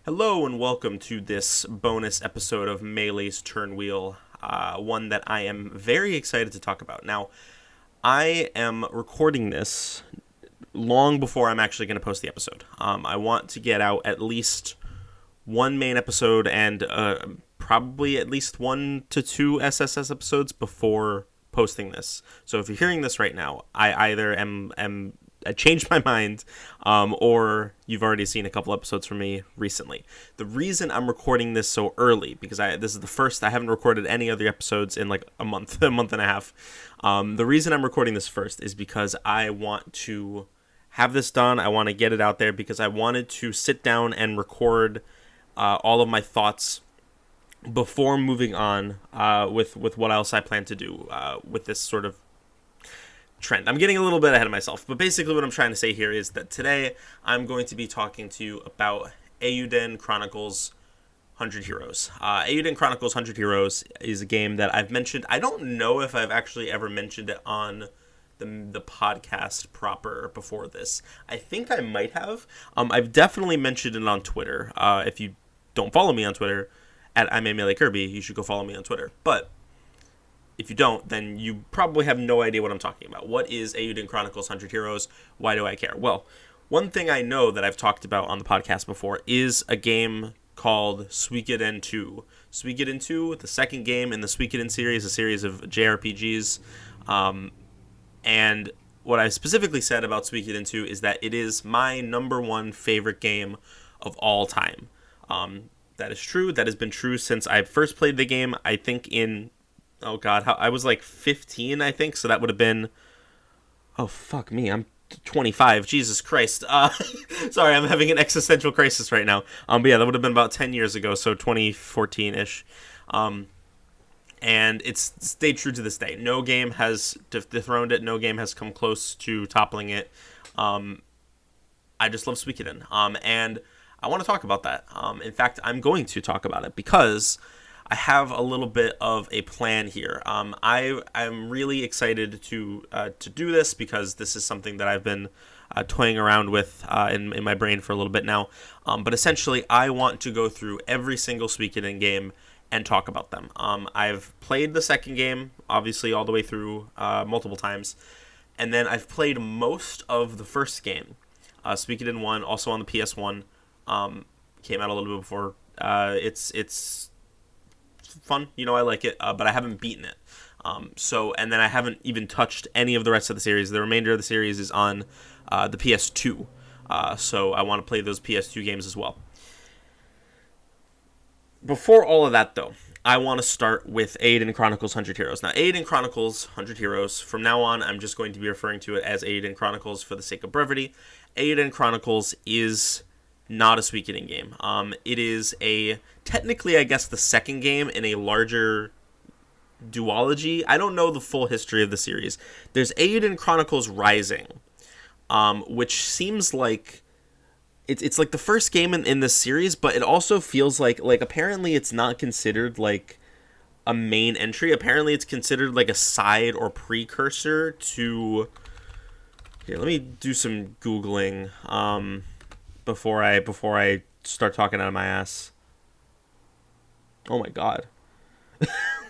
Hello and welcome to this bonus episode of Melee's Turn Wheel, one that I am very excited to talk about. Now, I am recording this long before I'm actually going to post the episode. I want to get out at least one main episode and probably at least 1 to 2 SSS episodes before posting this. So if you're hearing this right now, I either I changed my mind, or you've already seen a couple episodes from me recently. The reason I'm recording this so early, because this is the first, I haven't recorded any other episodes in like a month and a half. The reason I'm recording this first is because I want to have this done. I want to get it out there because I wanted to sit down and record all of my thoughts before moving on with what else I plan to do with this sort of trend. I'm getting a little bit ahead of myself, but basically what I'm trying to say here is that today I'm going to be talking to you about Eiyuden Chronicle's 100 Heroes. Eiyuden Chronicle's 100 Heroes is a game that I've mentioned. I don't know if I've actually ever mentioned it on the podcast proper before this. I think I might have. I've definitely mentioned it on Twitter. If you don't follow me on Twitter, at I'm Melee Kirby, you should go follow me on Twitter. But if you don't, then you probably have no idea what I'm talking about. What is Eiyuden Chronicle's 100 Heroes? Why do I care? Well, one thing I know that I've talked about on the podcast before is a game called Suikoden 2. Suikoden 2, the second game in the Suikoden series, a series of JRPGs. And what I specifically said about Suikoden 2 is that it is my number one favorite game of all time. That is true. That has been true since I first played the game, I think oh god, I was like 15, I think, so that would have been, oh fuck me, I'm 25, Jesus Christ. Sorry, I'm having an existential crisis right now. But yeah, that would have been about 10 years ago, so 2014-ish. And it's stayed true to this day. No game has dethroned it, no game has come close to toppling it. I just love Suikoden, and I want to talk about that. In fact, I'm going to talk about it because I have a little bit of a plan here. I'm really excited to do this because this is something that I've been toying around with in my brain for a little bit now. But essentially, I want to go through every single Suikoden game and talk about them. I've played the second game, obviously, all the way through multiple times. And then I've played most of the first game, Suikoden 1, also on the PS1. Came out a little bit before. It's fun, I like it, but I haven't beaten it. And then I haven't even touched any of the rest of the series. The remainder of the series is on the PS2, so I want to play those PS2 games as well. Before all of that, though, I want to start with Eiyuden Chronicle's 100 Heroes. Now, Eiyuden Chronicle's 100 Heroes, from now on, I'm just going to be referring to it as Eiyuden Chronicles for the sake of brevity. Eiyuden Chronicles is not a Suikoden game. It is technically, I guess, the second game in a larger duology. I don't know the full history of the series. There's Eiyuden Chronicles Rising, which seems like it's like the first game in this series, but it also feels like apparently it's not considered like a main entry. Apparently it's considered like a side or precursor to. Here, let me do some Googling. Before I start talking out of my ass. Oh my god.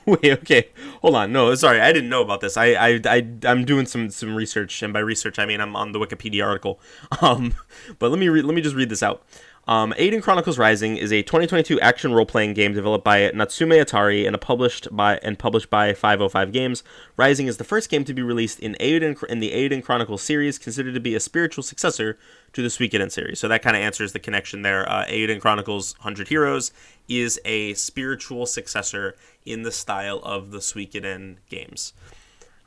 Wait, okay. Hold on. No, sorry. I didn't know about this. I'm doing some research, and by research I mean I'm on the Wikipedia article. But let me just read this out. Eiyuden Chronicles Rising is a 2022 action role-playing game developed by Natsume Atari and published by 505 Games. Rising is the first game to be released in the Eiyuden Chronicles series, considered to be a spiritual successor to the Suikoden series. So that kind of answers the connection there. Eiyuden Chronicles 100 Heroes is a spiritual successor in the style of the Suikoden games.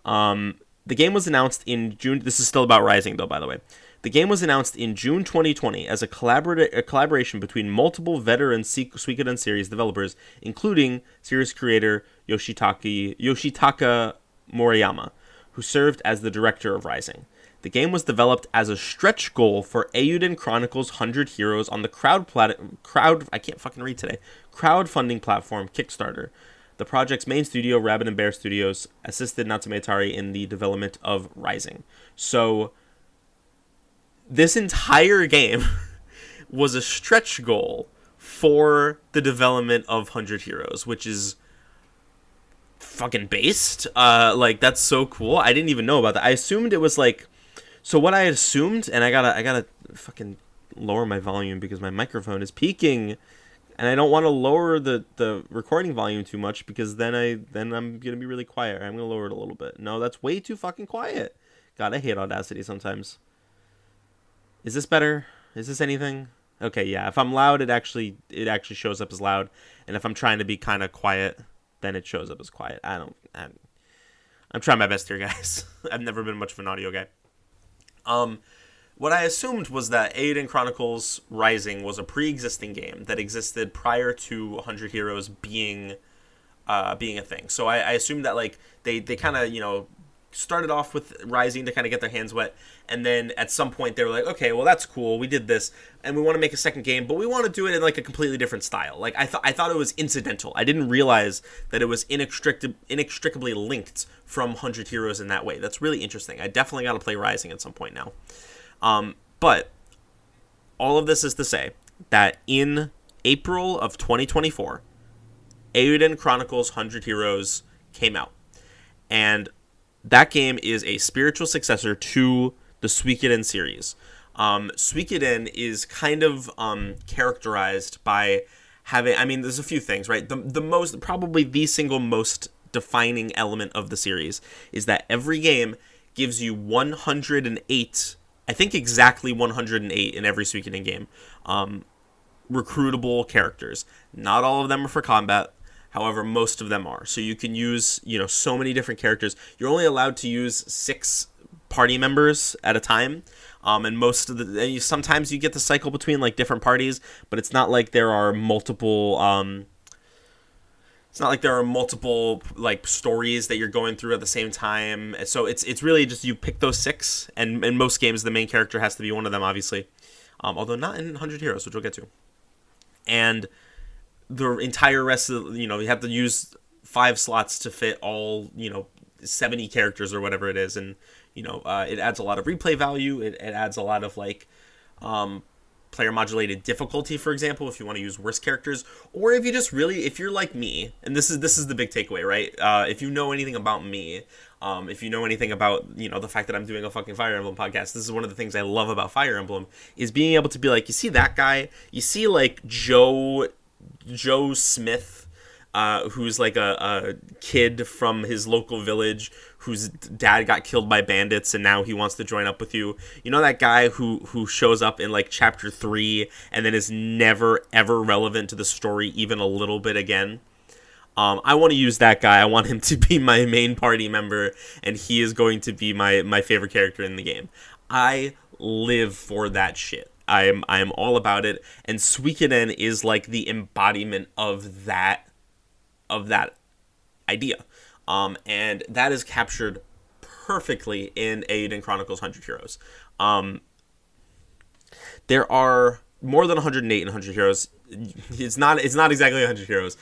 The game was announced in June. This is still about Rising, though, by the way. The game was announced in June 2020 as a collaboration between multiple veteran Suikoden series developers, including series creator Yoshitaka Moriyama, who served as the director of Rising. The game was developed as a stretch goal for Eiyuden Chronicles 100 Heroes on the crowdfunding platform Kickstarter. The project's main studio, Rabbit and Bear Studios, assisted Natsume Atari in the development of Rising. So this entire game was a stretch goal for the development of 100 Heroes, which is fucking based. Like, that's so cool. I didn't even know about that. I assumed it was like, so what I assumed, and I gotta fucking lower my volume because my microphone is peaking, and I don't want to lower the recording volume too much because then I'm gonna be really quiet. I'm gonna lower it a little bit. No, that's way too fucking quiet. God, I hate Audacity sometimes. Is this better? Is this anything? Okay, yeah. If I'm loud, it actually shows up as loud, and if I'm trying to be kind of quiet, then it shows up as quiet. I'm trying my best here, guys. I've never been much of an audio guy. What I assumed was that Eiyuden Chronicles Rising was a pre-existing game that existed prior to 100 Heroes being a thing. So I assumed that like they kind of started off with Rising to kind of get their hands wet, and then at some point they were like, okay, well that's cool, we did this, and we want to make a second game, but we want to do it in like a completely different style. Like I thought it was incidental. I didn't realize that it was inextricably linked from 100 Heroes in that way. That's really interesting. I definitely got to play Rising at some point now. But all of this is to say that in April of 2024, Eiyuden Chronicles 100 Heroes came out, and that game is a spiritual successor to the Suikoden series. Suikoden is kind of characterized by having, I mean, there's a few things, right? The most, probably the single most defining element of the series is that every game gives you 108, I think exactly 108 in every Suikoden game, recruitable characters. Not all of them are for combat. However, most of them are. So you can use, so many different characters. You're only allowed to use 6 party members at a time. And most of the, sometimes you get the cycle between like different parties, but it's not like there are multiple, like stories that you're going through at the same time. So it's really just you pick those 6, and in most games the main character has to be one of them, obviously. Although not in 100 Heroes, which we'll get to. And the entire rest of you have to use 5 slots to fit all 70 characters or whatever it is, and it adds a lot of replay value. It adds a lot of like player modulated difficulty, for example, if you want to use worse characters, or if you're like me, and this is the big takeaway, right? If you know anything about me, if you know anything about the fact that I'm doing a fucking Fire Emblem podcast, this is one of the things I love about Fire Emblem, is being able to be like, you see that guy, you see like Joe Smith, who's like a kid from his local village whose dad got killed by bandits, and now he wants to join up with you. You know that guy who shows up in like chapter 3 and then is never ever relevant to the story even a little bit again? I want to use that guy. I want him to be my main party member, and he is going to be my favorite character in the game. I live for that shit. I am all about it, and Suikoden is like the embodiment of that idea, and that is captured perfectly in Eiyuden Chronicles 100 Heroes. There are more than 108 in 100 Heroes. It's not exactly 100 Heroes.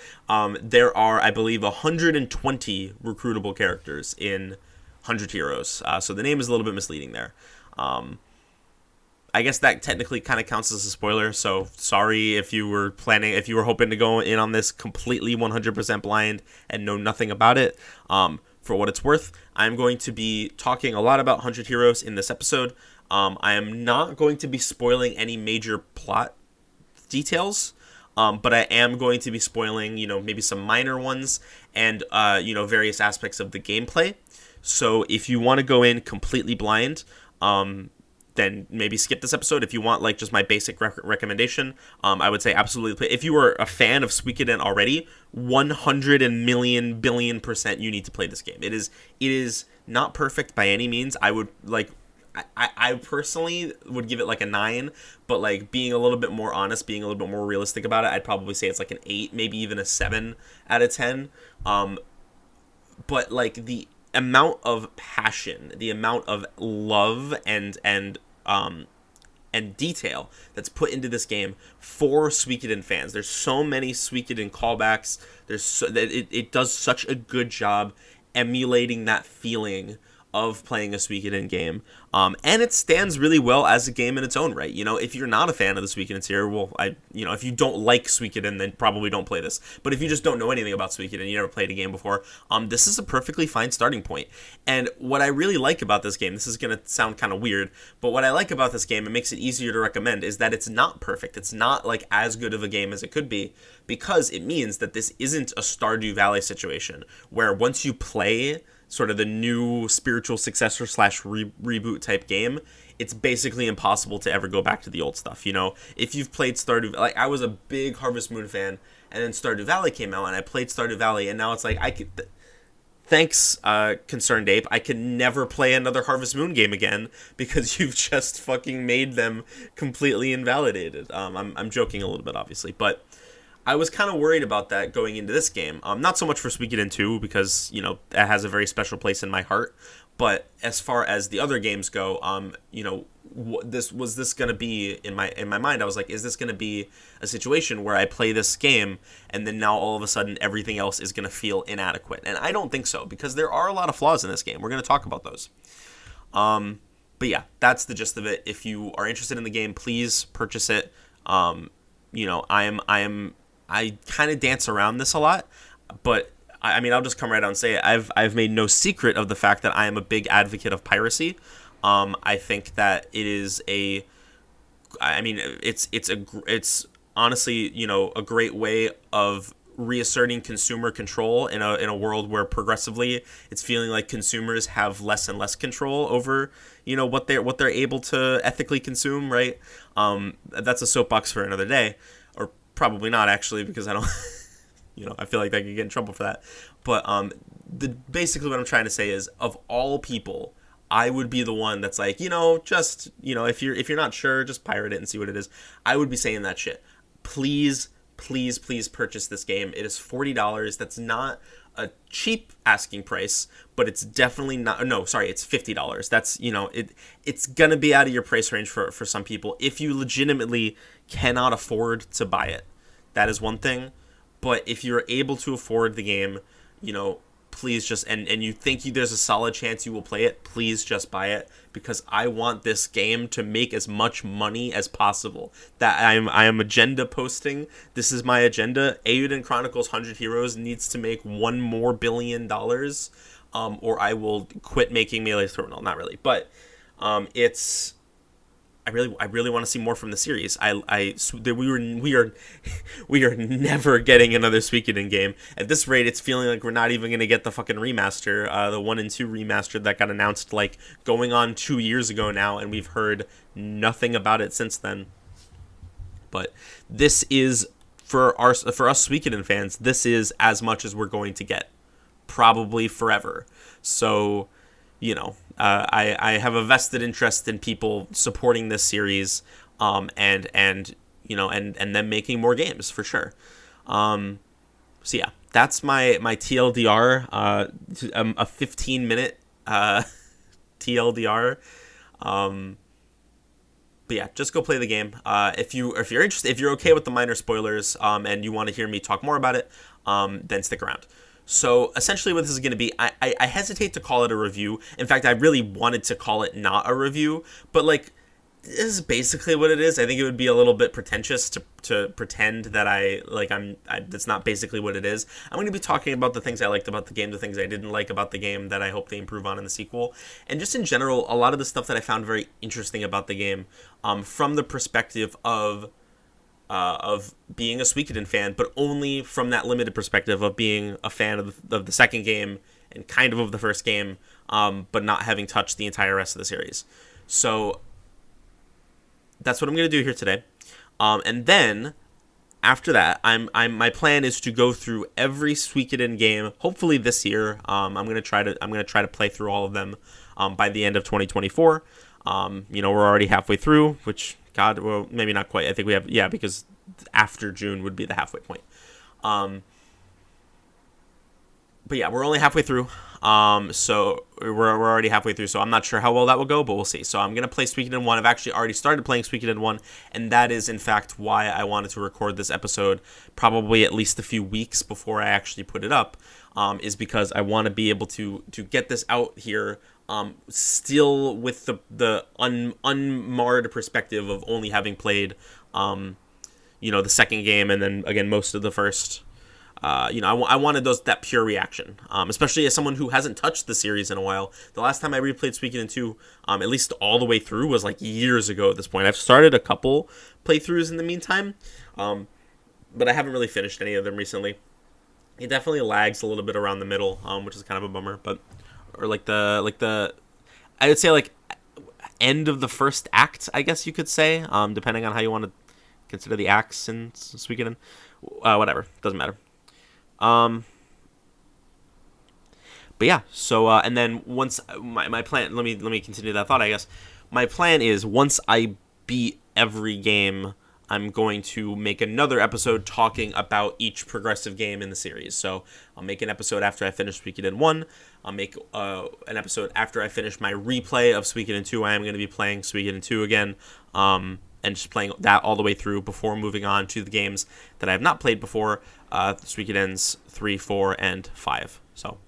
There are, I believe, 120 recruitable characters in 100 Heroes. So the name is a little bit misleading there. I guess that technically kind of counts as a spoiler, so sorry if you were hoping to go in on this completely 100% blind and know nothing about it. For what it's worth, I'm going to be talking a lot about 100 Heroes in this episode. I am not going to be spoiling any major plot details, but I am going to be spoiling, maybe some minor ones and, various aspects of the gameplay. So if you want to go in completely blind, then maybe skip this episode. If you want like just my basic recommendation, I would say absolutely play. If you are a fan of Suikoden already, 100,000,000,000,000,000% you need to play this game. It is not perfect by any means. I would like, I personally would give it like a 9, but like being a little bit more honest, being a little bit more realistic about it, I'd probably say it's like an 8, maybe even a 7 out of 10. But like the amount of passion, the amount of love and detail that's put into this game for Suikoden fans. There's so many Suikoden callbacks. It does such a good job emulating that feeling of playing a Suikoden game, and it stands really well as a game in its own right. If you're not a fan of the Suikoden series, well, if you don't like Suikoden, then probably don't play this. But if you just don't know anything about Suikoden, you never played a game before, this is a perfectly fine starting point. And what I really like about this game, this is going to sound kind of weird, but what I like about this game, it makes it easier to recommend, is that it's not perfect. It's not like as good of a game as it could be, because it means that this isn't a Stardew Valley situation where once you play sort of the new spiritual successor / reboot type game, it's basically impossible to ever go back to the old stuff. If you've played Stardew, like I was a big Harvest Moon fan, and then Stardew Valley came out, and I played Stardew Valley, and now it's like thanks, Concerned Ape, I can never play another Harvest Moon game again because you've just fucking made them completely invalidated. I'm joking a little bit, obviously, but I was kind of worried about that going into this game. Not so much for Suikoden 2 because, that has a very special place in my heart. But as far as the other games go, was this going to be in my mind? I was like, is this going to be a situation where I play this game and then now all of a sudden everything else is going to feel inadequate? And I don't think so, because there are a lot of flaws in this game. We're going to talk about those. But yeah, that's the gist of it. If you are interested in the game, please purchase it. I kind of dance around this a lot, but I'll just come right out and say it. I've made no secret of the fact that I am a big advocate of piracy. I think that it is it's honestly, a great way of reasserting consumer control in a world where progressively it's feeling like consumers have less and less control over, what they're able to ethically consume, right? That's a soapbox for another day, or probably not actually, because I don't I feel like I could get in trouble for that. But basically what I'm trying to say is, of all people, I would be the one that's like, if you're not sure, just pirate it and see what it is. I would be saying that shit. Please purchase this game. It is $40. That's not a cheap asking price, but it's definitely not. No, sorry, it's $50. That's it's gonna be out of your price range for some people if you legitimately cannot afford to buy it. That is one thing. But if you're able to afford the game, please just, and you think there's a solid chance you will play it, please just buy it, because I want this game to make as much money as possible. That I am agenda posting. This is my agenda. Eiyuden Chronicles 100 Heroes needs to make $1 more billion, or I will quit making Melee Terminal. Not really, but it's. I really want to see more from the series. We are never getting another Suikoden game. At this rate, it's feeling like we're not even going to get the fucking remaster, the 1 and 2 remaster that got announced like going on 2 years ago now, and we've heard nothing about it since then. But this is for us Suikoden fans. This is as much as we're going to get, probably forever. So, I have a vested interest in people supporting this series, and them making more games for sure. So yeah, that's my TLDR, a 15-minute TLDR. But yeah, just go play the game. If you're interested, if you're okay with the minor spoilers, and you want to hear me talk more about it, then stick around. So essentially what this is going to be, I hesitate to call it a review. In fact, I really wanted to call it not a review, but like, this is basically what it is. I think it would be a little bit pretentious to pretend that that's not basically what it is. I'm going to be talking about the things I liked about the game, the things I didn't like about the game that I hope they improve on in the sequel, and just in general, a lot of the stuff that I found very interesting about the game, from the perspective of being a Suikoden fan, but only from that limited perspective of being a fan of the second game and kind of the first game, but not having touched the entire rest of the series. So that's what I'm going to do here today. And then after that, my plan is to go through every Suikoden game, hopefully this year. I'm going to try to play through all of them by the end of 2024. We're already halfway through, which, God, well, maybe not quite. I think we have, because after June would be the halfway point. But yeah, we're only halfway through. So we're already halfway through. So I'm not sure how well that will go, but we'll see. So I'm going to play Suikoden 1. I've actually already started playing Suikoden 1, and that is, in fact, why I wanted to record this episode probably at least a few weeks before I actually put it up, is because I want to be able to get this out here still with the unmarred perspective of only having played, the second game and then again most of the first. I wanted that pure reaction, especially as someone who hasn't touched the series in a while. The last time I replayed Suikoden 2, at least all the way through, was like years ago at this point. I've started a couple playthroughs in the meantime, but I haven't really finished any of them recently. It definitely lags a little bit around the middle, which is kind of a bummer. But or like the I would say like end of the first act, I guess you could say, depending on how you want to consider the acts in Suikoden. Whatever, doesn't matter. But yeah, so and then once my plan, let me continue that thought, I guess. My plan is once I beat every game, I'm going to make another episode talking about each progressive game in the series. So I'll make an episode after I finish Suikoden 1. I'll make an episode after I finish my replay of Suikoden 2. I am going to be playing Suikoden 2 again. And just playing that all the way through before moving on to the games that I have not played before, Suikodens 3, 4, and 5. So,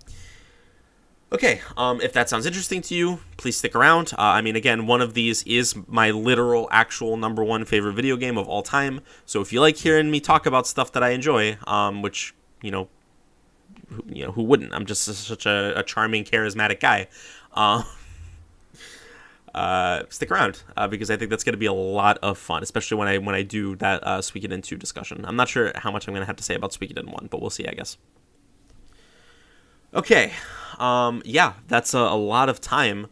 okay, if that sounds interesting to you, please stick around. Again, one of these is my literal, actual number one favorite video game of all time. So if you like hearing me talk about stuff that I enjoy, which, who wouldn't? I'm just such a charming, charismatic guy. Stick around because I think that's going to be a lot of fun, especially when I do that Suikoden 2 discussion. I'm not sure how much I'm going to have to say about Suikoden 1, but we'll see, I guess. Okay, that's a lot of time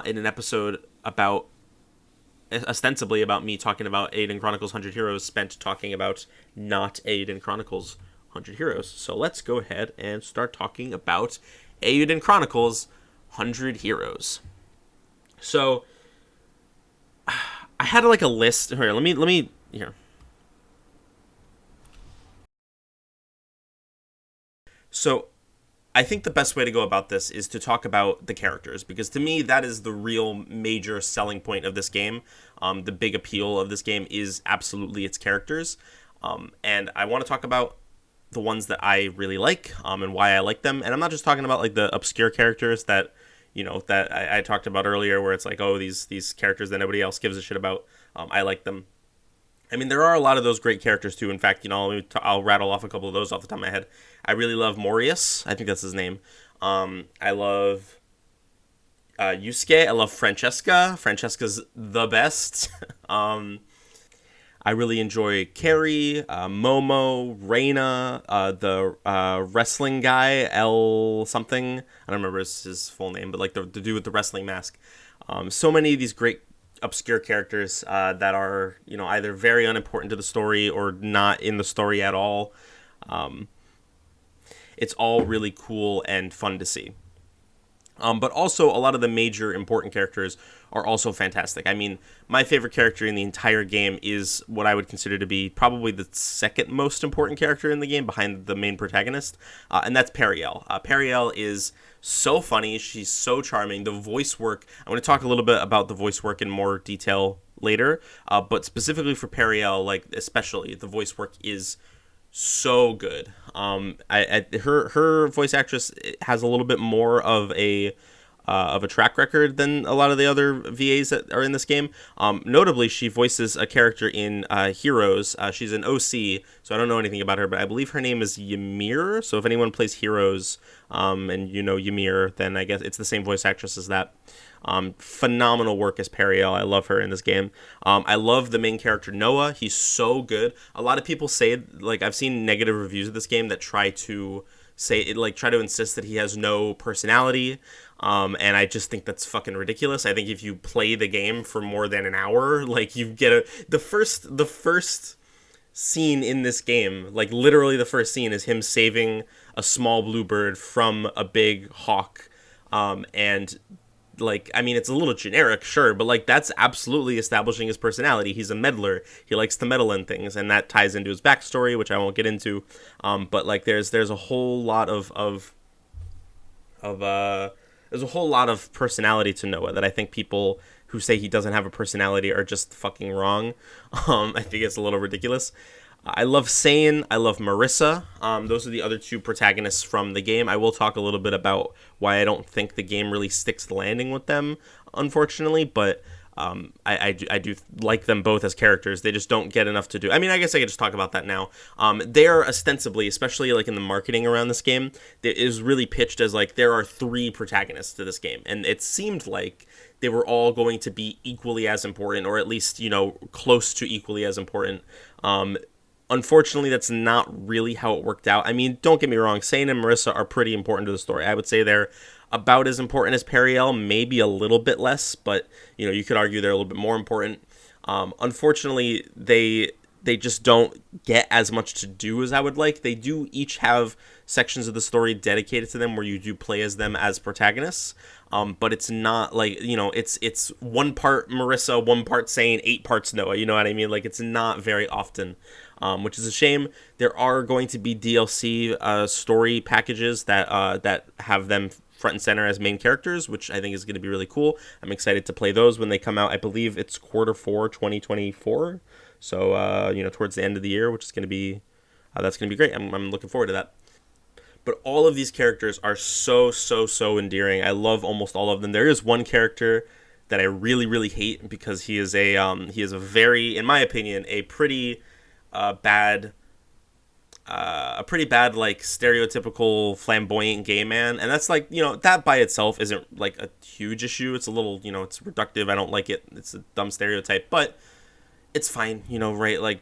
in an episode about, ostensibly about me talking about Eiyuden Chronicles 100 Heroes, spent talking about not Eiyuden Chronicles 100 Heroes. So let's go ahead and start talking about Eiyuden Chronicles 100 Heroes. So, I had like a list. Here, let me here. So, I think the best way to go about this is to talk about the characters, because to me that is the real major selling point of this game. The big appeal of this game is absolutely its characters, and I want to talk about the ones that I really like, and why I like them. And I'm not just talking about like the obscure characters that that I talked about earlier, where it's like, oh, these characters that nobody else gives a shit about. I like them. I mean, there are a lot of those great characters too. In fact, I'll rattle off a couple of those off the top of my head. I really love Morius. I think that's his name. I love Yusuke. I love Francesca. Francesca's the best. I really enjoy Carrie, Momo, Reina, the wrestling guy, L something. I don't remember his full name, but like the dude with the wrestling mask. So many of these great obscure characters that are, either very unimportant to the story or not in the story at all. It's all really cool and fun to see. But also, a lot of the major important characters are also fantastic. I mean, my favorite character in the entire game is what I would consider to be probably the second most important character in the game behind the main protagonist, and that's Periel. Periel is so funny. She's so charming. The voice work, I'm going to talk a little bit about the voice work in more detail later, but specifically for Periel, like especially, the voice work is so good. Her voice actress has a little bit more of a track record than a lot of the other VAs that are in this game. Notably, she voices a character in Heroes. She's an OC, so I don't know anything about her, but I believe her name is Ymir. So if anyone plays Heroes, and Ymir, then I guess it's the same voice actress as that. Phenomenal work as Periel. I love her in this game. I love the main character Noah. He's so good. A lot of people say, like, I've seen negative reviews of this game that try to insist that he has no personality. And I just think that's fucking ridiculous. I think if you play the game for more than an hour, like, you get the first scene in this game, like literally the first scene, is him saving a small bluebird from a big hawk. And like, I mean, it's a little generic, sure, but like that's absolutely establishing his personality. He's a meddler. He likes to meddle in things, and that ties into his backstory, which I won't get into. But like, there's a whole lot of there's a whole lot of personality to Noah that I think people who say he doesn't have a personality are just fucking wrong. I think it's a little ridiculous. I love Sane. I love Marissa. Those are the other two protagonists from the game. I will talk a little bit about why I don't think the game really sticks the landing with them, unfortunately. But I do like them both as characters. They just don't get enough to do. I mean, I guess I could just talk about that now. They are ostensibly, especially like in the marketing around this game, it is really pitched as like there are three protagonists to this game, and it seemed like they were all going to be equally as important, or at least close to equally as important. Unfortunately, that's not really how it worked out. I mean, don't get me wrong, Sane and Marissa are pretty important to the story. I would say they're about as important as Periel, maybe a little bit less, but you could argue they're a little bit more important. Unfortunately, they just don't get as much to do as I would like. They do each have sections of the story dedicated to them where you do play as them as protagonists. But it's not like, it's one part Marissa, one part Sane, 8 parts Noah. You know what I mean? Like, it's not very often, which is a shame. There are going to be DLC story packages that have them front and center as main characters, which I think is going to be really cool. I'm excited to play those when they come out. I believe it's Q4 2024. So, towards the end of the year, which is going to be, that's going to be great. I'm looking forward to that. But all of these characters are so endearing. I love almost all of them. There is one character that I really hate because he is a very, in my opinion, a pretty bad like stereotypical flamboyant gay man, and that's like that by itself isn't like a huge issue. It's a little it's reductive. I don't like it. It's a dumb stereotype, but it's fine, right? Like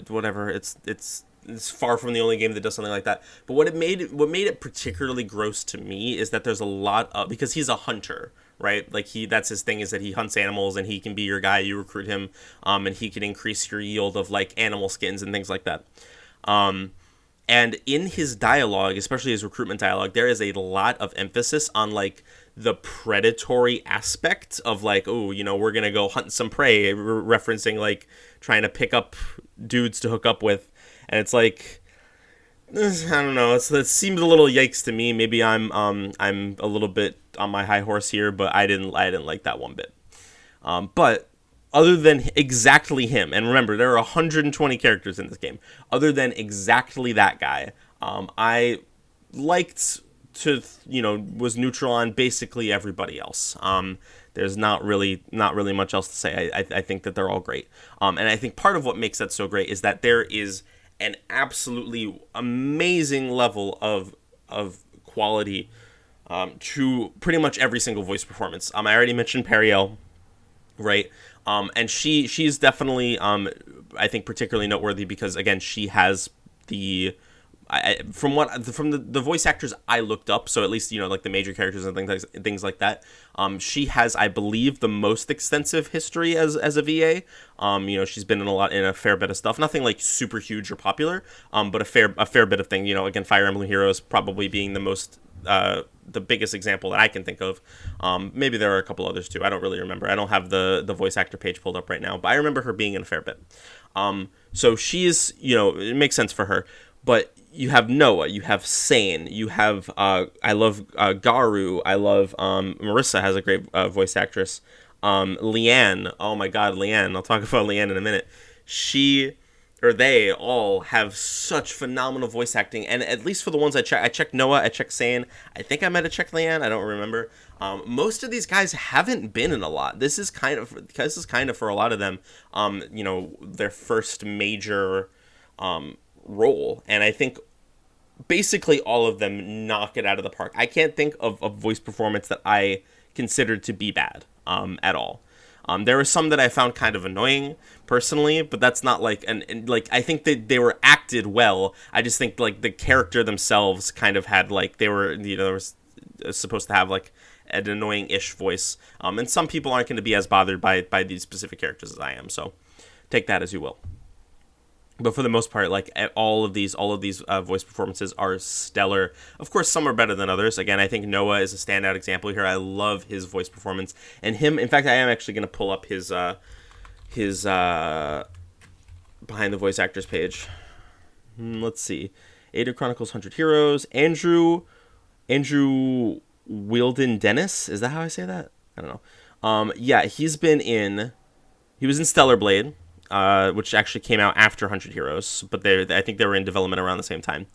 whatever. It's far from the only game that does something like that. But what made it particularly gross to me is that there's a lot of, because he's a hunter, right? Like that's his thing, is that he hunts animals and he can be your guy. You recruit him, and he can increase your yield of like animal skins and things like that. And in his dialogue, especially his recruitment dialogue, there is a lot of emphasis on like the predatory aspect of like, oh, we're gonna go hunt some prey, referencing like trying to pick up dudes to hook up with. And it's like, I don't know. It seemed a little yikes to me. Maybe I'm a little bit on my high horse here, but I didn't like that one bit. But other than exactly him, and remember there are 120 characters in this game. Other than exactly that guy, I liked to was neutral on basically everybody else. There's not really much else to say. I think that they're all great. And I think part of what makes that so great is that there is an absolutely amazing level of quality to pretty much every single voice performance. I already mentioned Periel, right? And she's definitely I think particularly noteworthy because again she has the from the voice actors I looked up, so at least like the major characters and things like that. She has, I believe, the most extensive history as a VA. She's been in a fair bit of stuff. Nothing like super huge or popular, but a fair bit of thing. Again, Fire Emblem Heroes probably being the biggest example that I can think of. Maybe there are a couple others too. I don't really remember. I don't have the voice actor page pulled up right now, but I remember her being in a fair bit. So she's it makes sense for her, but. You have Noah, you have Sane, you have, I love Garu, I love, Marissa has a great voice actress, Leanne, oh my god, Leanne, I'll talk about Leanne in a minute. They all have such phenomenal voice acting, and at least for the ones I checked Noah, I checked Sane, I think I might have checked Leanne, I don't remember. Most of these guys haven't been in a lot. This is kind of for a lot of them, their first major, role, and I think basically all of them knock it out of the park. I can't think of a voice performance that I considered to be bad at all. There were some that I found kind of annoying personally, but that's not like and like I think that they were acted well. I just think like the character themselves kind of had like they were they were supposed to have like an annoying-ish voice. And some people aren't going to be as bothered by these specific characters as I am. So take that as you will. But for the most part, like all of these voice performances are stellar. Of course, some are better than others. Again, I think Noah is a standout example here. I love his voice performance, and him. In fact, I am actually going to pull up his behind the voice actors page. Let's see, Eiyuden Chronicles 100 Heroes. Andrew Wilden Dennis. Is that how I say that? I don't know. Yeah, he was in Stellar Blade. which actually came out after 100 Heroes, but I think they were in development around the same time,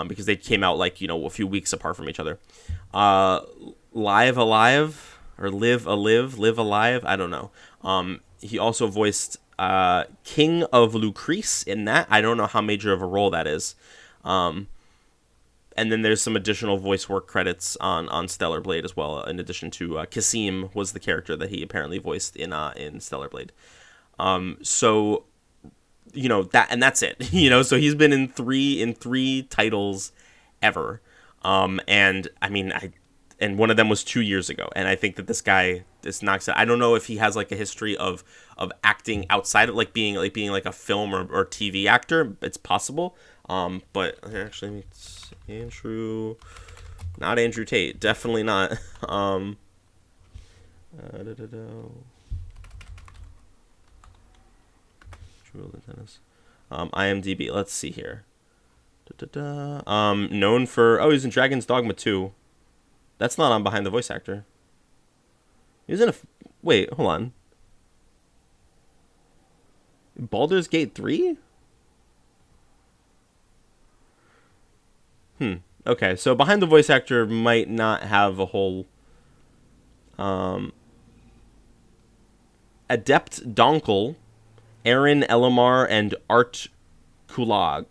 because they came out like a few weeks apart from each other. Live Alive or Live Alive, I don't know. He also voiced King of Lucrece in that. I don't know how major of a role that is. And then there's some additional voice work credits on Stellar Blade as well, in addition to Kasim was the character that he apparently voiced in Stellar Blade. So that, and that's it. So he's been in three titles ever. And I mean, and one of them was 2 years ago, and I think that this knocks it. I don't know if he has like a history of acting outside of being like a film or TV actor. It's possible. But actually, it's not Andrew Tate, definitely not. IMDb. Let's see here. Known for he's in Dragon's Dogma 2. That's not on Behind the Voice Actor. He was in wait, hold on. Baldur's Gate 3? Okay, so Behind the Voice Actor might not have a whole... Adept Donkel, Aaron Elamar, and Art Kulag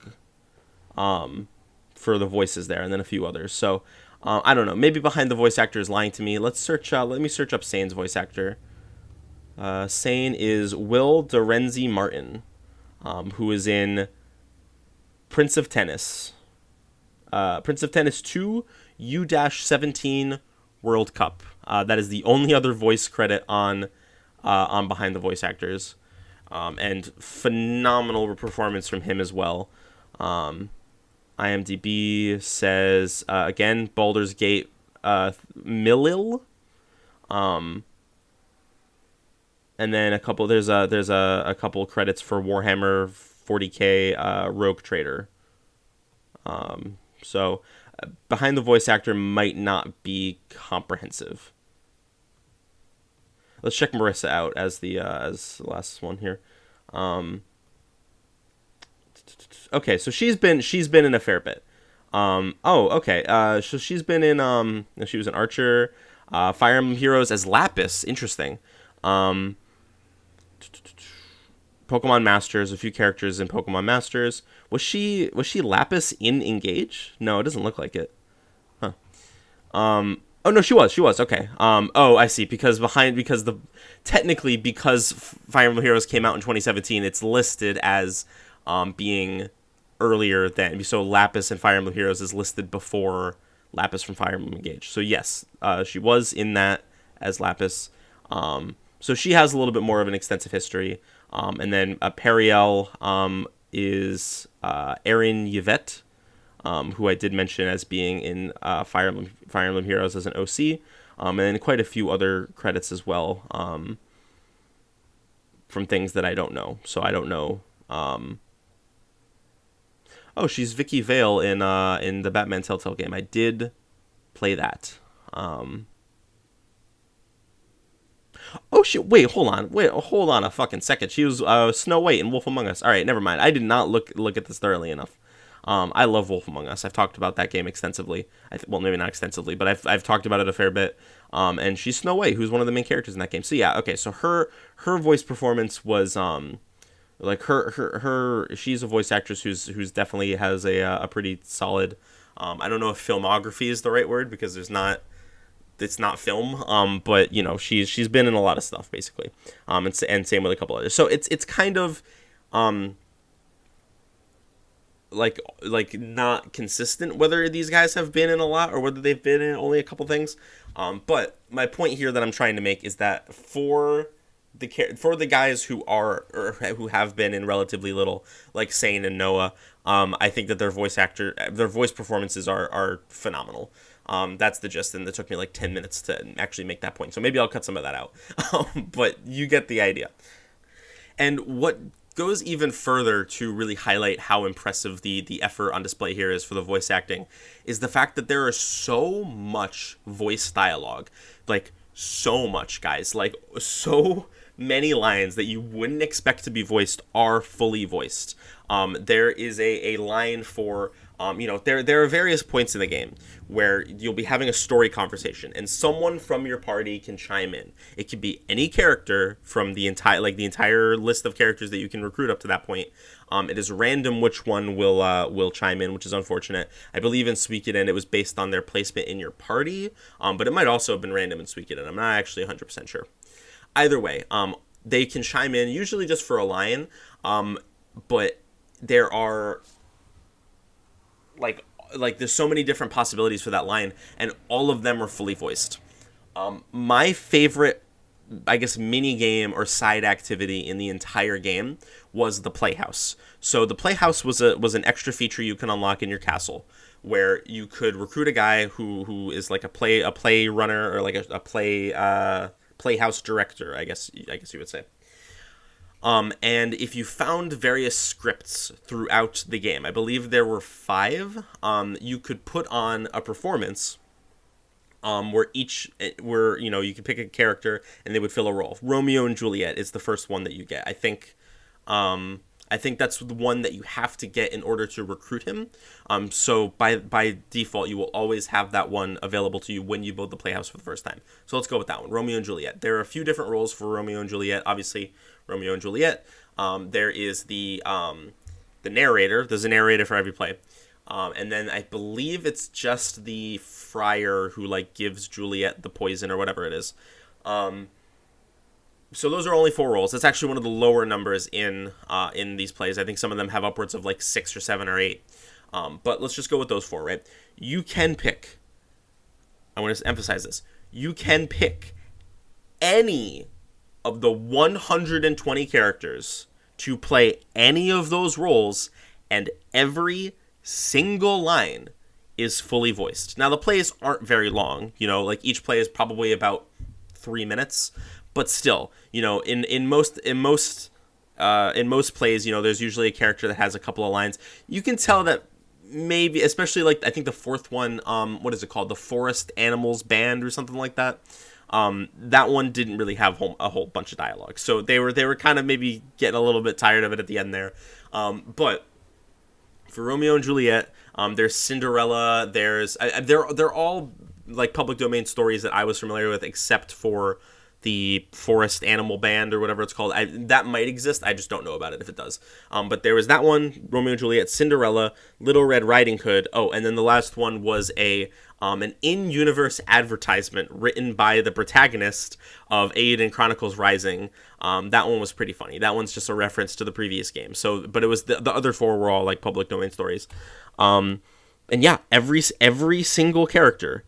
for the voices there, and then a few others. So, I don't know. Maybe Behind the Voice Actor is lying to me. Let's search. Let me search up Sane's voice actor. Sane is Will Dorenzi Martin, who is in Prince of Tennis. Prince of Tennis 2 U-17 World Cup. That is the only other voice credit on Behind the Voice Actors. And phenomenal performance from him as well. IMDb says, again, Baldur's Gate Millil. And then there's a couple credits for Warhammer 40K Rogue Trader. So Behind the Voice Actor might not be comprehensive. Let's check Marissa out as the last one here. Okay, so she's been in a fair bit. Okay. So she's been in she was an Archer, Fire Emblem Heroes as Lapis. Interesting. Pokemon Masters, a few characters in Pokemon Masters. Was she Lapis in Engage? No, it doesn't look like it. Huh. Oh no, she was. Okay. I see. Because Fire Emblem Heroes came out in 2017, it's listed as being earlier than. So Lapis in Fire Emblem Heroes is listed before Lapis from Fire Emblem Engage. So yes, she was in that as Lapis. So she has a little bit more of an extensive history. And then Periel is Erin Yvette, who I did mention as being in Fire Emblem Heroes as an OC, and then quite a few other credits as well from things that I don't know. So I don't know. She's Vicky Vale in the Batman Telltale game. I did play that. Shit! Wait, hold on a fucking second. She was Snow White in Wolf Among Us. All right, never mind. I did not look at this thoroughly enough. I love Wolf Among Us. I've talked about that game extensively. Well, maybe not extensively, but I've talked about it a fair bit. And she's Snow White, who's one of the main characters in that game. So yeah, okay. So her voice performance was like her she's a voice actress who's definitely has a pretty solid. I don't know if filmography is the right word because it's not film, but she's been in a lot of stuff basically, and same with a couple others. So it's kind of like not consistent whether these guys have been in a lot or whether they've been in only a couple things. But my point here that I'm trying to make is that for the guys who are or who have been in relatively little, like Sane and Noah, I think that their voice performances are phenomenal. That's the gist, and it took me like 10 minutes to actually make that point. So maybe I'll cut some of that out. But you get the idea. And what goes even further to really highlight how impressive the effort on display here is for the voice acting is the fact that there is so much voice dialogue. Like, so much, guys. Like, so many lines that you wouldn't expect to be voiced are fully voiced. There is a line for, there are various points in the game where you'll be having a story conversation and someone from your party can chime in. It could be any character from the entire list of characters that you can recruit up to that point. It is random which one will chime in, which is unfortunate. I believe in Suikoden it was based on their placement in your party, but it might also have been random in Suikoden. I'm not actually 100% sure. Either way, they can chime in, usually just for a line, but there are like there's so many different possibilities for that line, and all of them are fully voiced. My favorite, I guess, mini game or side activity in the entire game was the Playhouse. So the Playhouse was an extra feature you can unlock in your castle, where you could recruit a guy who is like a play runner, or like a playhouse director, I guess you would say. And if you found various scripts throughout the game, I believe there were 5, you could put on a performance where you could pick a character and they would fill a role. Romeo and Juliet is the first one that you get. I think that's the one that you have to get in order to recruit him. So by default, you will always have that one available to you when you build the Playhouse for the first time. So let's go with that one, Romeo and Juliet. There are a few different roles for Romeo and Juliet. Obviously, Romeo and Juliet. There is the narrator. There's a narrator for every play. And then I believe it's just the friar who gives Juliet the poison or whatever it is. So those are only 4 roles. That's actually one of the lower numbers in these plays. I think some of them have upwards of 6 or 7 or 8. But let's just go with those 4, right? You can pick. I want to emphasize this. You can pick any of the 120 characters to play any of those roles, and every single line is fully voiced. Now, the plays aren't very long. Each play is probably about 3 minutes. But still, in most plays, there's usually a character that has a couple of lines. You can tell that maybe, especially I think the 4th one, what is it called? The Forest Animals Band or something like that. That one didn't really have a whole bunch of dialogue. So they were kind of maybe getting a little bit tired of it at the end there. But for Romeo and Juliet, there's Cinderella. They're all public domain stories that I was familiar with, except for the Forest Animal Band or whatever it's called. That might exist. I just don't know about it if it does. But there was that one, Romeo and Juliet, Cinderella, Little Red Riding Hood. Oh, and then the last one was an in-universe advertisement written by the protagonist of Eiyuden Chronicles Rising. That one was pretty funny. That one's just a reference to the previous game. But it was the other 4 were all public domain stories. And yeah, every single character.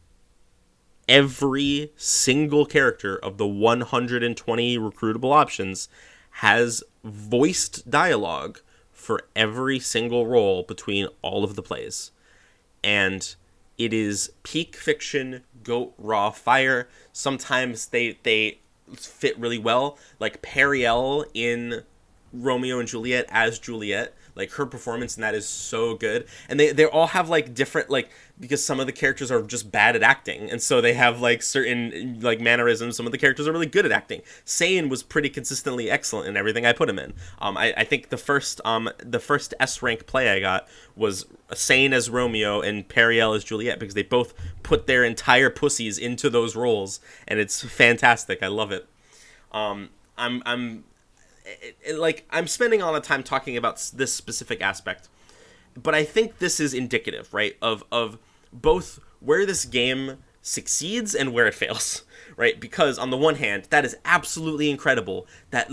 Every single character of the 120 recruitable options has voiced dialogue for every single role between all of the plays. And it is peak fiction, goat raw fire. Sometimes they fit really well. Like Periel in Romeo and Juliet as Juliet. Her performance in that is so good. And they all have different, because some of the characters are just bad at acting. And so they have certain mannerisms. Some of the characters are really good at acting. Sane was pretty consistently excellent in everything I put him in. I think the first S rank play I got was Sane as Romeo and Periel as Juliet, because they both put their entire pussies into those roles. And it's fantastic. I love it. I'm spending all the time talking about this specific aspect, but I think this is indicative, right, of both where this game succeeds and where it fails, right? Because on the one hand, that is absolutely incredible that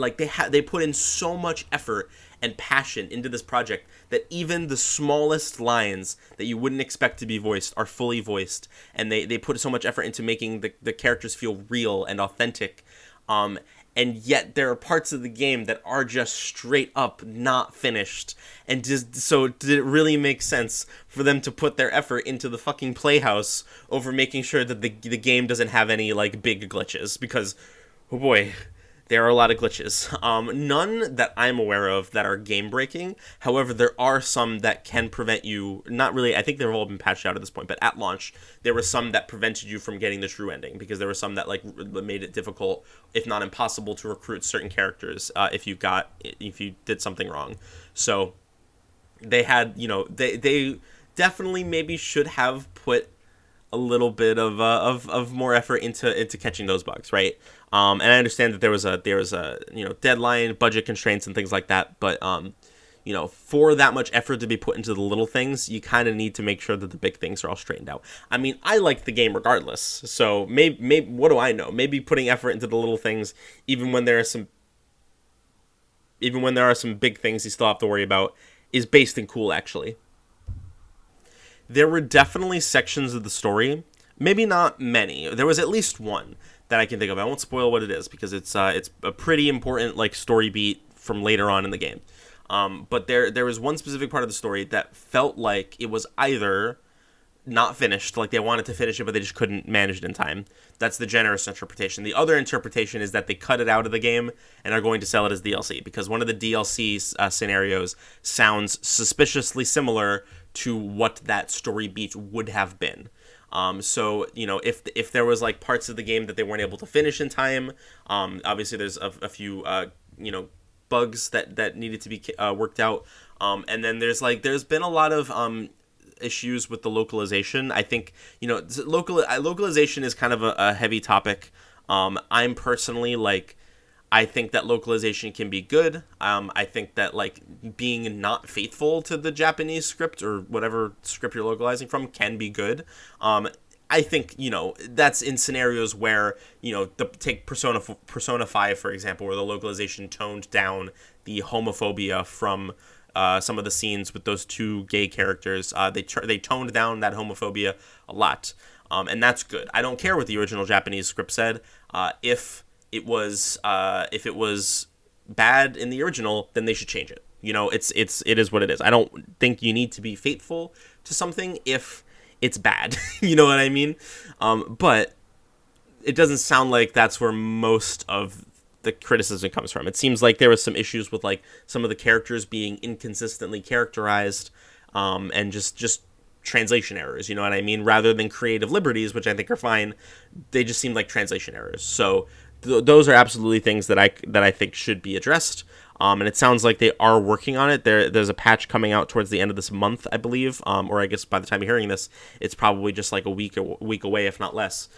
they put in so much effort and passion into this project that even the smallest lines that you wouldn't expect to be voiced are fully voiced, and they put so much effort into making the characters feel real and authentic. And yet there are parts of the game that are just straight up not finished. And so did it really make sense for them to put their effort into the fucking Playhouse over making sure that the game doesn't have any big glitches? Because, oh boy, There are a lot of glitches. None that I'm aware of that are game breaking. However, there are some that can prevent you. Not really. I think they've all been patched out at this point. But at launch, there were some that prevented you from getting the true ending because there were some that like made it difficult, if not impossible, to recruit certain characters if you did something wrong. So they had, they definitely maybe should have put a little bit of more effort into catching those bugs, right? And I understand that there was a deadline, budget constraints, and things like that. But for that much effort to be put into the little things, you kind of need to make sure that the big things are all straightened out. I mean, I like the game regardless. So maybe what do I know? Maybe putting effort into the little things, even when there are some big things you still have to worry about, is based in cool actually. There were definitely sections of the story, maybe not many. There was at least one that I can think of. I won't spoil what it is because it's a pretty important like story beat from later on in the game. But there was one specific part of the story that felt like it was either not finished, like they wanted to finish it but they just couldn't manage it in time. That's the generous interpretation. The other interpretation is that they cut it out of the game and are going to sell it as DLC because one of the DLC scenarios sounds suspiciously similar to what that story beat would have been. So if there was like parts of the game that they weren't able to finish in time, obviously there's a few bugs that needed to be worked out, and then there's been a lot of issues with the localization. I think localization is kind of a heavy topic. I'm personally like, I think that localization can be good. I think that like being not faithful to the Japanese script or whatever script you're localizing from can be good. I think that's in scenarios where take Persona 5 for example, where the localization toned down the homophobia from some of the scenes with those two gay characters. They toned down that homophobia a lot, and that's good. I don't care what the original Japanese script said. If it was bad in the original, then they should change it. It is what it is. I don't think you need to be faithful to something if it's bad. You know what I mean? But it doesn't sound like that's where most of the criticism comes from. It seems like there was some issues with like some of the characters being inconsistently characterized, and just translation errors, you know what I mean? Rather than creative liberties, which I think are fine, they just seem like translation errors. So those are absolutely things that I think should be addressed. And it sounds like they are working on it. There's a patch coming out towards the end of this month, I believe. Or I guess by the time you're hearing this, it's probably just like a week away, if not less.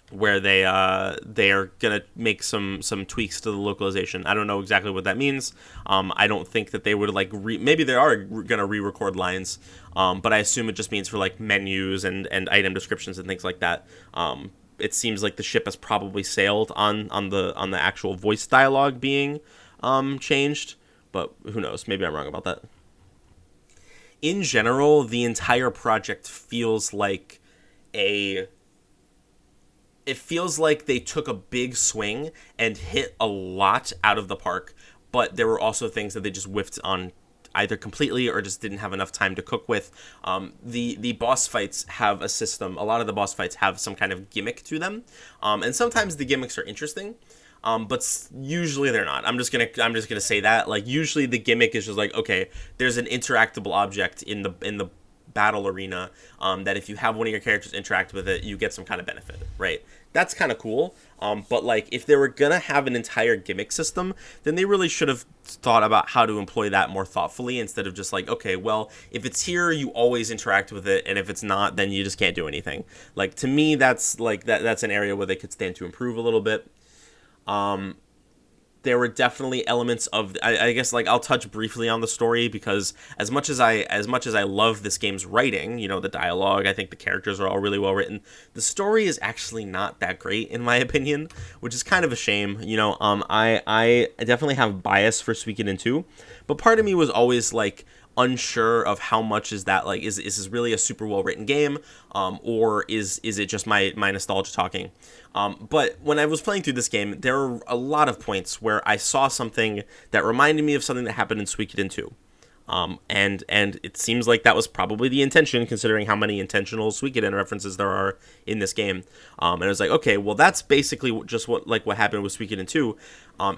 Where they are gonna make some tweaks to the localization. I don't know exactly what that means. I don't think that they would like maybe they are gonna re-record lines. But I assume it just means for like menus and item descriptions and things like that. It seems like the ship has probably sailed on the actual voice dialogue being changed, but who knows? Maybe I'm wrong about that. In general, the entire project feels like they took a big swing and hit a lot out of the park, but there were also things that they just whiffed on either completely or just didn't have enough time to cook with. The boss fights have a system. A lot of the boss fights have some kind of gimmick to them, and sometimes the gimmicks are interesting, but usually they're not. I'm just gonna say that. Like usually the gimmick is just like, okay, there's an interactable object in the battle arena, that if you have one of your characters interact with it, you get some kind of benefit, right? That's kind of cool. But like if they were gonna have an entire gimmick system, then they really should have thought about how to employ that more thoughtfully instead of just like, okay, well, if it's here, you always interact with it, and if it's not, then you just can't do anything. Like to me, that's like that's an area where they could stand to improve a little bit. There were definitely elements of, I guess, like I'll touch briefly on the story because as much as I love this game's writing, the dialogue, I think the characters are all really well written. The story is actually not that great in my opinion, which is kind of a shame. I definitely have bias for Suikoden 2, but part of me was always like unsure of how much is that like is this really a super well written game, or is it just my nostalgia talking? But when I was playing through this game, there were a lot of points where I saw something that reminded me of something that happened in Suikoden 2. And it seems like that was probably the intention, considering how many intentional Suikoden references there are in this game. And it was like, okay, well, that's basically just what happened with Suikoden 2,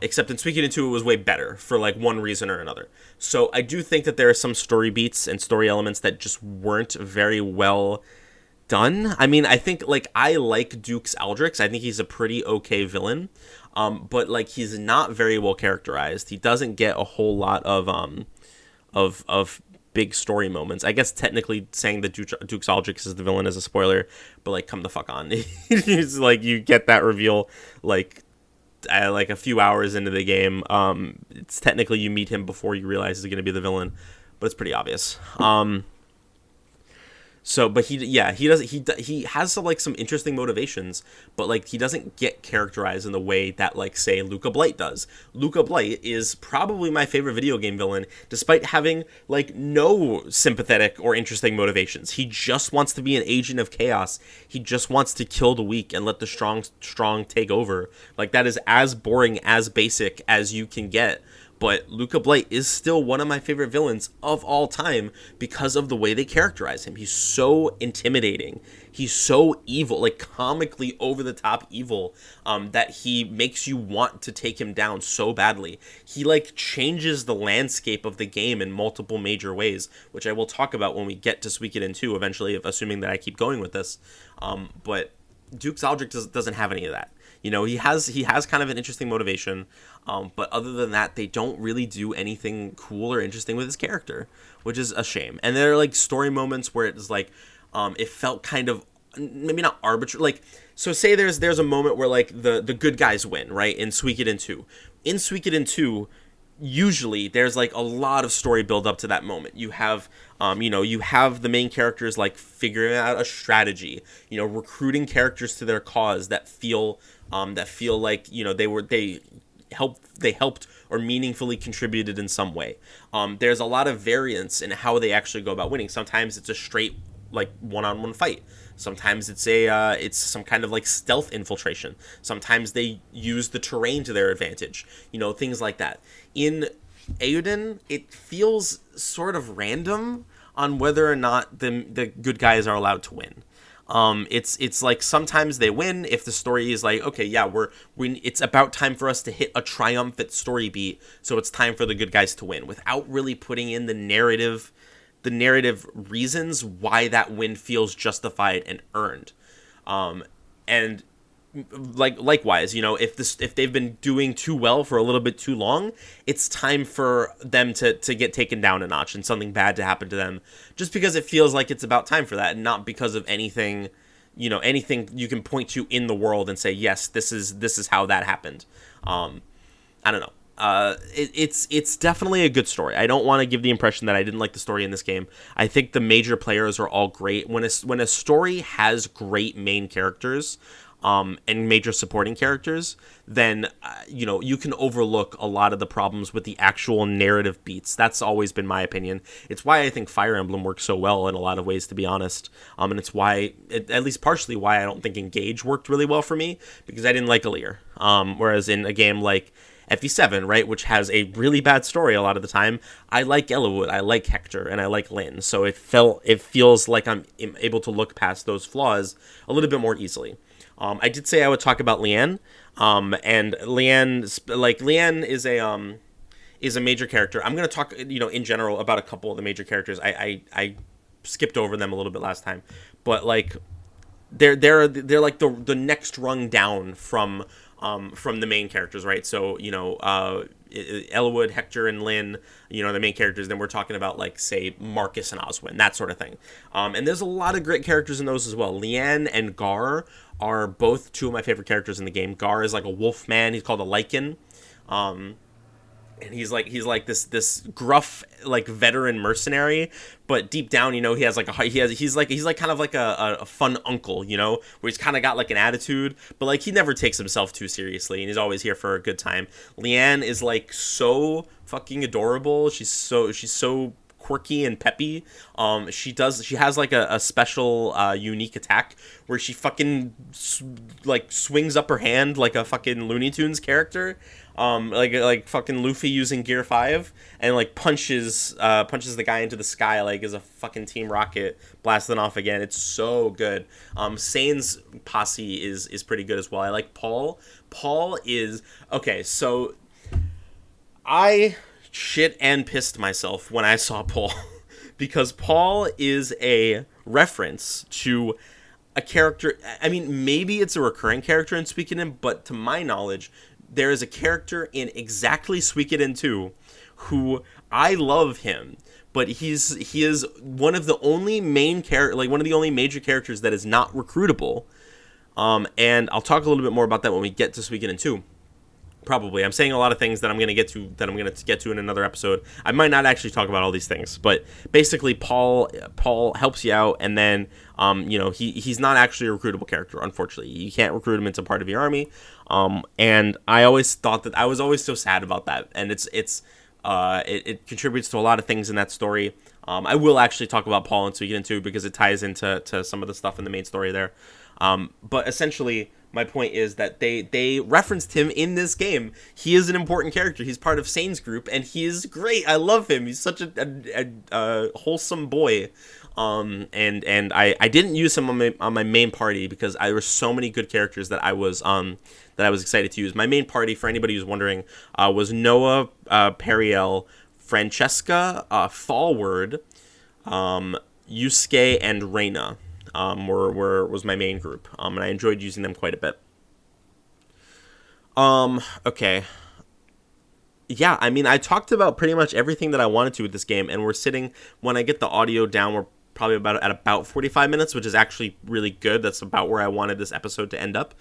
except in Suikoden 2 it was way better for like one reason or another. So I do think that there are some story beats and story elements that just weren't very well done. I mean, I think like I like Dukes Aldrich. I think he's a pretty okay villain, but like he's not very well characterized. He doesn't get a whole lot of big story moments. I guess technically saying that Dukes Aldrich is the villain is a spoiler, but like come the fuck on. It's like you get that reveal like a few hours into the game. It's technically you meet him before you realize he's going to be the villain, but it's pretty obvious. But he has some interesting motivations, but like he doesn't get characterized in the way that like say Luca Blight does. Luca Blight is probably my favorite video game villain, despite having like no sympathetic or interesting motivations. He just wants to be an agent of chaos. He just wants to kill the weak and let the strong take over. Like that is as boring, as basic as you can get. But Luca Blight is still one of my favorite villains of all time because of the way they characterize him. He's so intimidating. He's so evil, like comically over-the-top evil, that he makes you want to take him down so badly. He like changes the landscape of the game in multiple major ways, which I will talk about when we get to Suikoden 2 eventually, assuming that I keep going with this. But Dukes Aldrich doesn't have any of that. You know, he has kind of an interesting motivation, but other than that, they don't really do anything cool or interesting with his character, which is a shame. And there are like story moments where it's like, it felt kind of maybe not arbitrary. Like, so say there's a moment where like the good guys win, right? In Suikoden 2. In Suikoden 2, usually there's like a lot of story build up to that moment. You have you have the main characters like figuring out a strategy, recruiting characters to their cause that feel like they helped or meaningfully contributed in some way. There's a lot of variance in how they actually go about winning. Sometimes it's a straight like one-on-one fight. Sometimes it's some kind of like stealth infiltration. Sometimes they use the terrain to their advantage. Things like that. In Eiyuden, it feels sort of random on whether or not the good guys are allowed to win. It's like sometimes they win if the story is like, okay, yeah, it's about time for us to hit a triumphant story beat, so it's time for the good guys to win, without really putting in the narrative reasons why that win feels justified and earned. And likewise, if they've been doing too well for a little bit too long, it's time for them to get taken down a notch and something bad to happen to them, just because it feels like it's about time for that, and not because of anything you can point to in the world and say, yes, this is how that happened. I don't know. It's definitely a good story. I don't want to give the impression that I didn't like the story in this game. I think the major players are all great. When a story has great main characters, and major supporting characters, then you can overlook a lot of the problems with the actual narrative beats. That's always been my opinion. It's why I think Fire Emblem works so well in a lot of ways, to be honest. And it's why, at least partially, why I don't think Engage worked really well for me, because I didn't like Alear. Whereas in a game like FE7, right, which has a really bad story a lot of the time, I like Eiyuden, I like Hector, and I like Lyn. So it feels like I'm able to look past those flaws a little bit more easily. I did say I would talk about Leanne, and Leanne is a major character. I'm going to talk, in general about a couple of the major characters. I skipped over them a little bit last time, but like they're like the next rung down from the main characters, right? So Eiyuden, Hector, and Lyn, the main characters. Then we're talking about like say Marcus and Oswin, that sort of thing. And there's a lot of great characters in those as well. Leanne and Gar are both two of my favorite characters in the game. Gar is like a wolf man. He's called a Lycan. And he's like this gruff like veteran mercenary, but deep down, he has like he's like kind of like a fun uncle, where he's kind of got like an attitude, but like he never takes himself too seriously, and he's always here for a good time. Leanne is like so fucking adorable. She's so quirky and peppy. She has like a special unique attack where she fucking like swings up her hand like a fucking Looney Tunes character. like fucking Luffy using Gear 5 and like punches the guy into the sky like as a fucking Team Rocket blasting off again. It's so good. Sane's posse is pretty good as well. I like Paul. Paul is okay, so I shit and pissed myself when I saw Paul because Paul is a reference to a character. I mean, maybe it's a recurring character in Suikoden, but to my knowledge, there is a character in exactly Suikoden 2 who I love him, but he is one of the only main character, like one of the only major characters that is not recruitable. And I'll talk a little bit more about that when we get to Suikoden 2. Probably. I'm saying a lot of things that I'm going to get to in another episode. I might not actually talk about all these things, but basically Paul helps you out, and then he's not actually a recruitable character, unfortunately. You can't recruit him into part of your army. And I always thought that I was always so sad about that, and it contributes to a lot of things in that story. I will actually talk about Paul in Suikoden 2 because it ties into some of the stuff in the main story there. But essentially, my point is that they referenced him in this game. He is an important character. He's part of Sane's group, and he is great. I love him. He's such a wholesome boy. And I didn't use him on my main party because there were so many good characters that I was excited to use. My main party, for anybody who's wondering, was Noah, Periel, Francesca, Fallward, Yusuke, and Reina. Was my main group, and I enjoyed using them quite a bit. Okay. Yeah, I mean, I talked about pretty much everything that I wanted to with this game, and when I get the audio down, we're probably at about 45 minutes, which is actually really good. That's about where I wanted this episode to end up.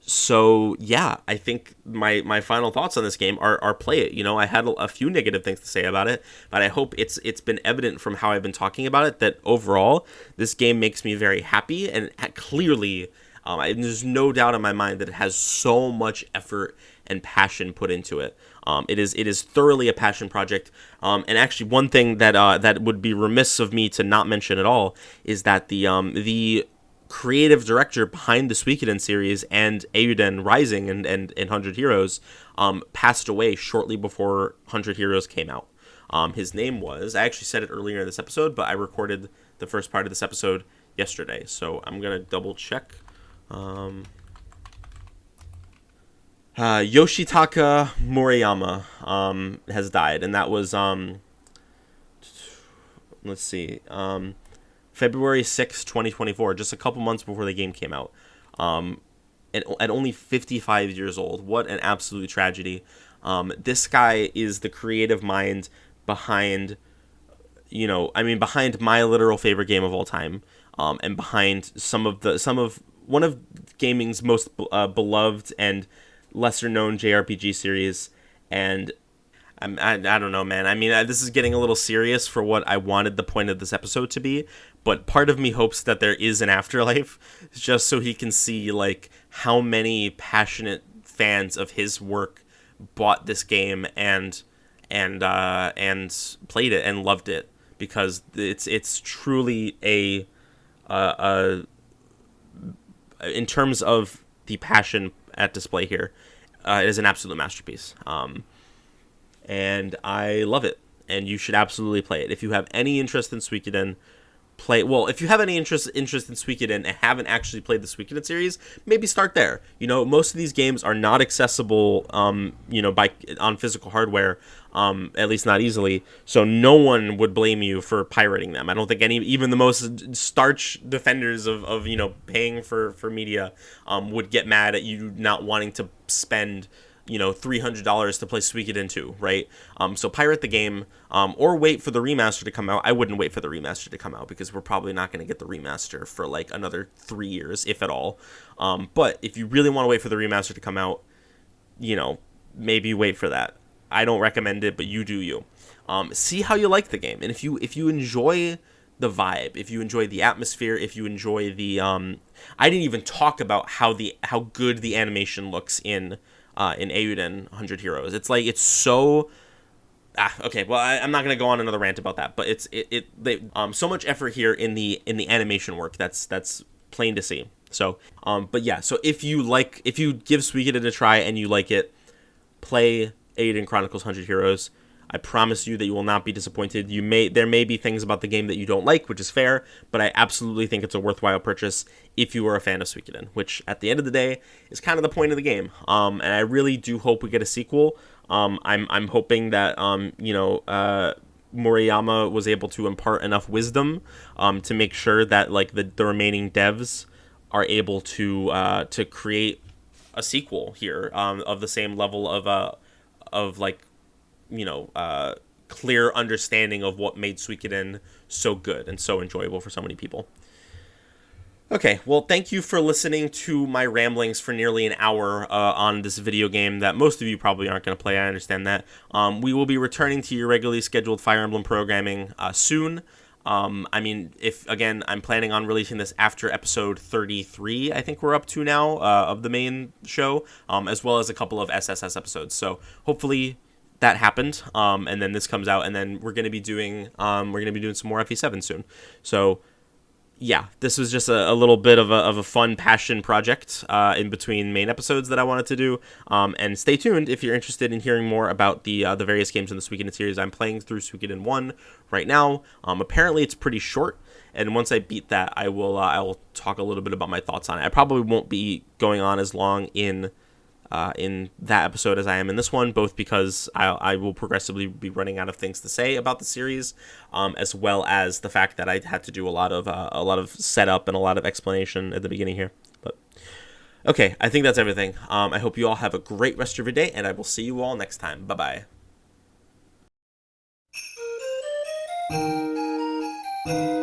So yeah, I think my final thoughts on this game are play it. I had a few negative things to say about it, but I hope it's been evident from how I've been talking about it that overall this game makes me very happy, and clearly, there's no doubt in my mind that it has so much effort and passion put into it. It is thoroughly a passion project. And actually, one thing that would be remiss of me to not mention at all is that the creative director behind the Suikoden series and Eiyuden Rising and 100 Heroes passed away shortly before 100 Heroes came out. His name was, I actually said it earlier in this episode, but I recorded the first part of this episode yesterday, so I'm going to double check. Yoshitaka Murayama has died, and that was, let's see, February 6, 2024, just a couple months before the game came out. And at only 55 years old. What an absolute tragedy. This guy is the creative mind behind, behind my literal favorite game of all time, and behind one of gaming's most beloved and lesser known JRPG series. And I don't know, man. I mean, this is getting a little serious for what I wanted the point of this episode to be, but part of me hopes that there is an afterlife, just so he can see like how many passionate fans of his work bought this game and played it and loved it, because it's truly in terms of the passion at display here, it is an absolute masterpiece. And I love it, and you should absolutely play it. If you have any interest in Suikoden, if you have any interest in Suikoden and haven't actually played the Suikoden series, maybe start there. Most of these games are not accessible, on physical hardware, at least not easily. So no one would blame you for pirating them. I don't think even the most starch defenders of paying for media, would get mad at you not wanting to spend $300 to play Suikoden 2, right? So pirate the game, or wait for the remaster to come out. I wouldn't wait for the remaster to come out, because we're probably not going to get the remaster for like another 3 years, if at all. But if you really want to wait for the remaster to come out, maybe wait for that. I don't recommend it, but you do you. See how you like the game, and if you enjoy the vibe, if you enjoy the atmosphere, if you enjoy the I didn't even talk about how good the animation looks in Eiyuden 100 Heroes. It's like, it's so okay, well, I'm not gonna go on another rant about that, but they so much effort here in the animation work that's plain to see. So but yeah, so if you give Suikoden a try and you like it, play Eiyuden Chronicles 100 Heroes. I promise you that you will not be disappointed. There may be things about the game that you don't like, which is fair, but I absolutely think it's a worthwhile purchase if you are a fan of Suikoden, which at the end of the day is kind of the point of the game. And I really do hope we get a sequel. I'm hoping that Moriyama was able to impart enough wisdom to make sure that like the remaining devs are able to create a sequel here of the same level of like clear understanding of what made Suikoden so good and so enjoyable for so many people. Okay, well, thank you for listening to my ramblings for nearly an hour on this video game that most of you probably aren't going to play. I understand that. We will be returning to your regularly scheduled Fire Emblem programming soon. I'm planning on releasing this after episode 33, I think we're up to now, of the main show, as well as a couple of SSS episodes. So hopefully that happened, and then this comes out, and then we're gonna be doing some more FE7 soon. So yeah, this was just a little bit of a fun passion project in between main episodes that I wanted to do. And stay tuned if you're interested in hearing more about the various games in the Suikoden series. I'm playing through Suikoden 1 right now. Apparently it's pretty short, and once I beat that, I will talk a little bit about my thoughts on it. I probably won't be going on as long in that episode as I am in this one, both because I will progressively be running out of things to say about the series, as well as the fact that I had to do a lot of setup and a lot of explanation at the beginning here. But okay, I think that's everything. I hope you all have a great rest of your day, and I will see you all next time. Bye bye.